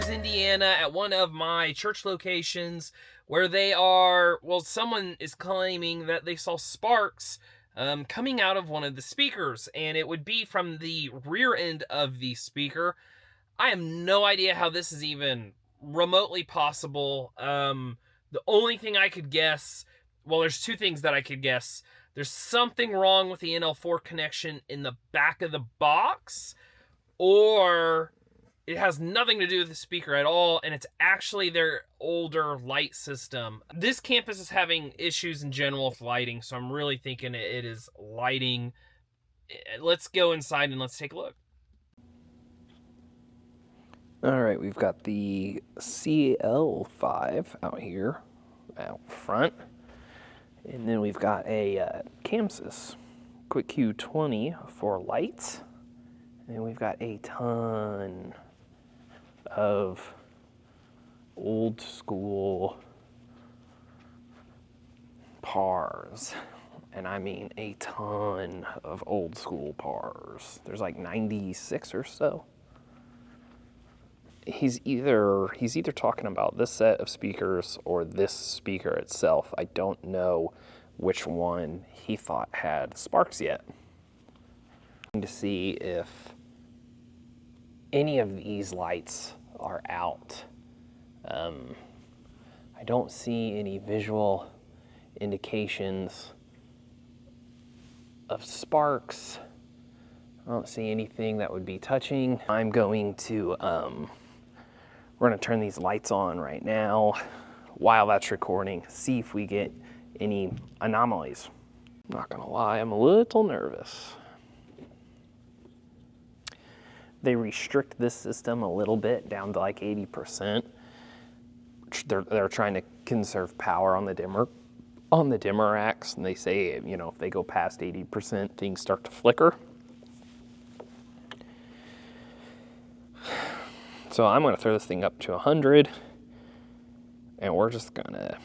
Indiana at one of my church locations where they are, well, someone is claiming that they saw sparks coming out of one of the speakers, and it would be from the rear end of the speaker. I have no idea how this is even remotely possible. The only thing I could guess, well, there's two things that I could guess. There's something wrong with the NL4 connection in the back of the box, or it has nothing to do with the speaker at all, and it's actually their older light system. This campus is having issues in general with lighting, so I'm really thinking it is lighting. Let's go inside and let's take a look. All right, we've got the CL5 out here, out front. And then we've got a Camsys Quick Q20 for lights. And we've got a ton of old school PARs. And I mean a ton of old school PARs. There's like 96 or so. He's either talking about this set of speakers or this speaker itself. I don't know which one he thought had sparks yet. To see if any of these lights are out. I don't see any visual indications of sparks. I don't see anything that would be touching. I'm going to we're going to turn these lights on right now while that's recording, see if we get any anomalies. I'm not going to lie, I'm a little nervous. They restrict this system a little bit down to like 80%. They're trying to conserve power on the dimmer racks, and they say, you know, if they go past 80%, things start to flicker. So I'm going to throw this thing up to 100, and we're just going to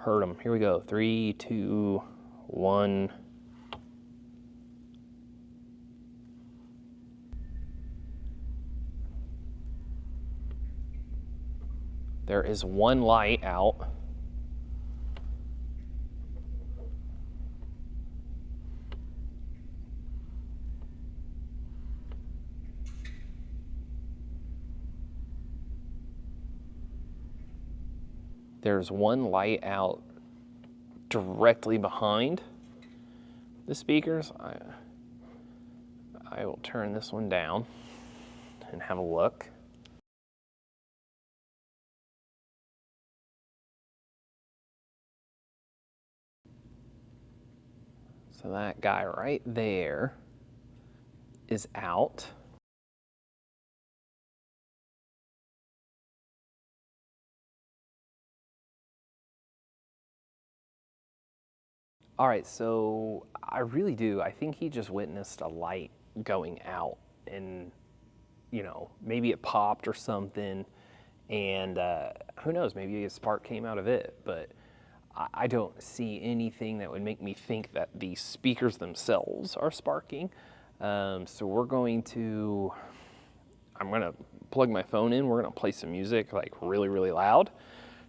hurt them. Here we go. 3, 2, 1. There is one light out. There's one light out directly behind the speakers. I will turn this one down and have a look. So that guy right there is out. All right, so I really do. I think he just witnessed a light going out, and, you know, maybe it popped or something, and who knows, maybe a spark came out of it, but I don't see anything that would make me think that the speakers themselves are sparking. So I'm gonna plug my phone in, we're gonna play some music like really, really loud,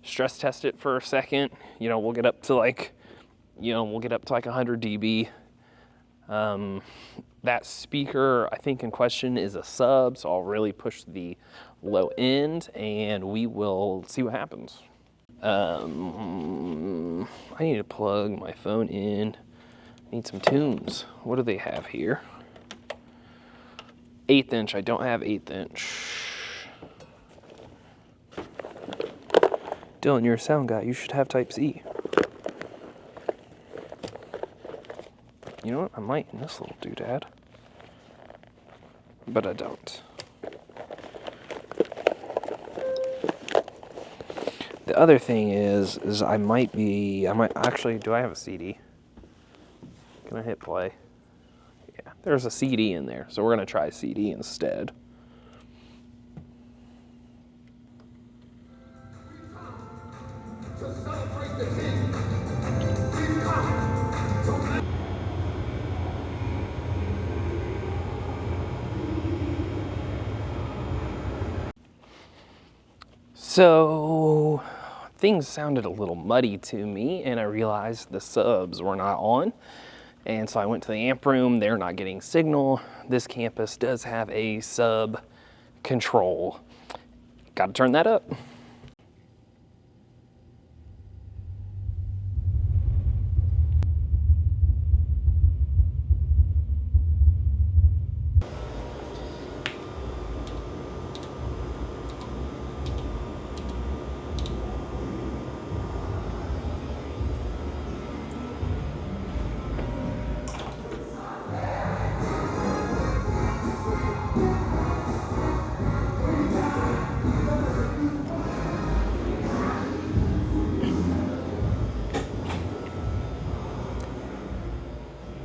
stress test it for a second, you know, we'll get up to like 100 dB. That speaker, I think in question, is a sub, so I'll really push the low end and we will see what happens. I need to plug my phone in. I need some tunes. What do they have here? 1/8 inch, I don't have 1/8 inch. Dylan, you're a sound guy, you should have Type-C. You know what, I might in this little doodad, but I don't. The other thing is I might actually, do I have a CD? Can I hit play? Yeah, there's a CD in there. So we're gonna try CD instead. So things sounded a little muddy to me, and I realized the subs were not on. And so I went to the amp room. They're not getting signal. This campus does have a sub control. Got to turn that up.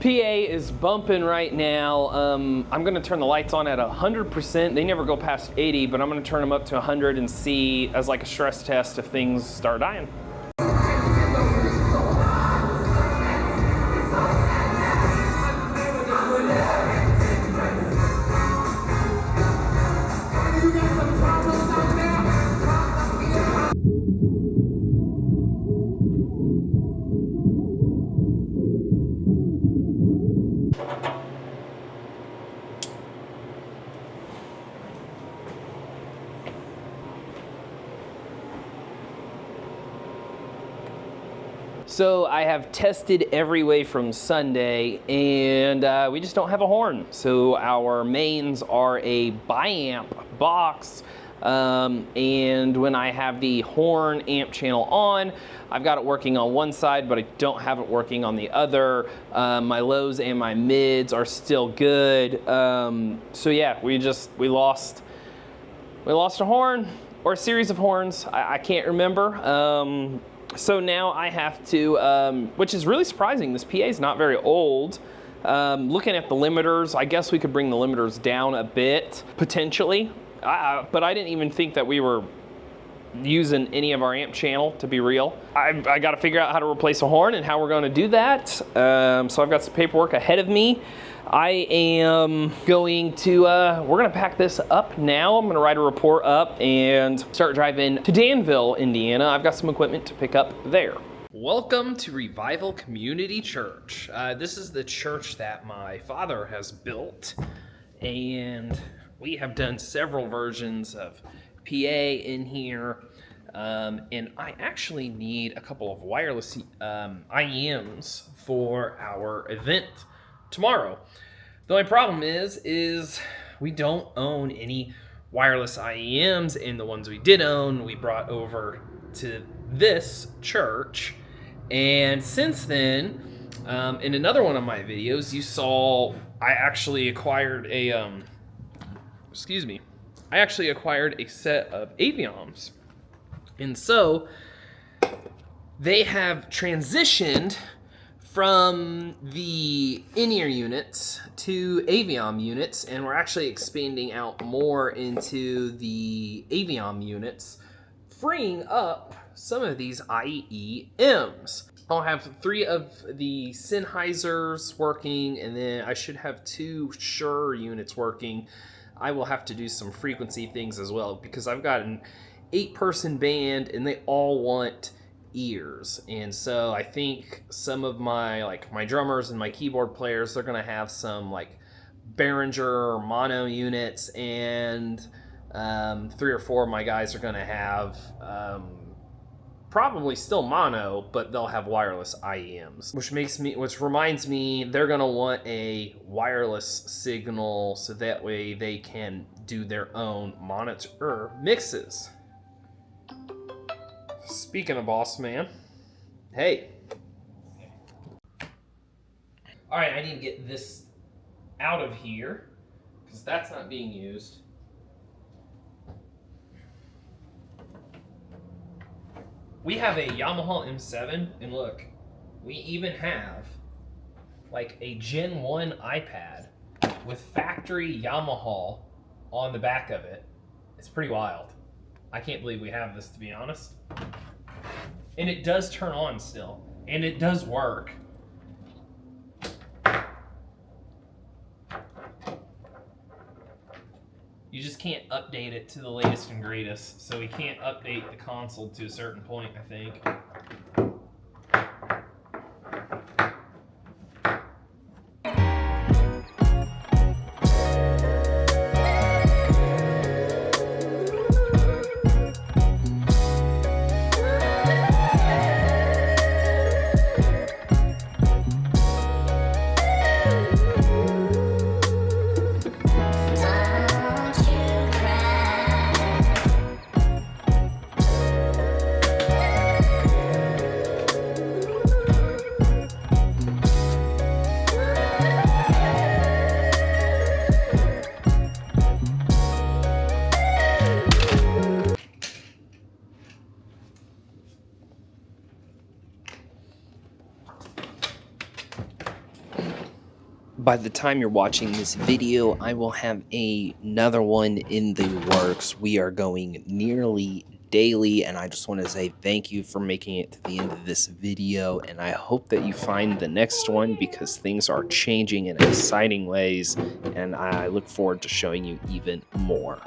PA is bumping right now. I'm gonna turn the lights on at 100%. They never go past 80, but I'm gonna turn them up to 100 and see as like a stress test if things start dying. So I have tested every way from Sunday, and we just don't have a horn. So our mains are a biamp box, and when I have the horn amp channel on, I've got it working on one side, but I don't have it working on the other. My lows and my mids are still good. So yeah, we lost a horn or a series of horns. I can't remember. So now I have to, which is really surprising, this PA is not very old. Looking at the limiters, I guess we could bring the limiters down a bit, potentially. But I didn't even think that we were using any of our amp channel, to be real. I got to figure out how to replace a horn and how we're going to do that. So I've got some paperwork ahead of me. I am going to, we're going to pack this up now. I'm going to write a report up and start driving to Danville, Indiana. I've got some equipment to pick up there. Welcome to Revival Community Church. This is the church that my father has built, and we have done several versions of PA in here, and I actually need a couple of wireless IEMs for our event tomorrow. The only problem is we don't own any wireless IEMs, and the ones we did own, we brought over to this church. And since then, in another one of my videos, you saw I actually acquired a, I actually acquired a set of Avioms. And so they have transitioned from the in-ear units to Aviom units, and we're actually expanding out more into the Aviom units, freeing up some of these IEMs. I'll have 3 of the Sennheisers working, and then I should have 2 Shure units working. I will have to do some frequency things as well, because I've got an 8-person band and they all want ears. And so I think some of my drummers and my keyboard players, they're gonna have some like Behringer mono units, and 3 or 4 of my guys are gonna have probably still mono, but they'll have wireless IEMs, which reminds me, they're gonna want a wireless signal so that way they can do their own monitor mixes. Speaking of boss man, hey. All right, I need to get this out of here because that's not being used. We have a Yamaha M7, and look, we even have like a Gen 1 iPad with factory Yamaha on the back of it. It's pretty wild. I can't believe we have this, to be honest. And it does turn on still, and it does work. You just can't update it to the latest and greatest, so we can't update the console to a certain point, I think. By the time you're watching this video, I will have another one in the works. We are going nearly daily, and I just want to say thank you for making it to the end of this video, and I hope that you find the next one because things are changing in exciting ways, and I look forward to showing you even more.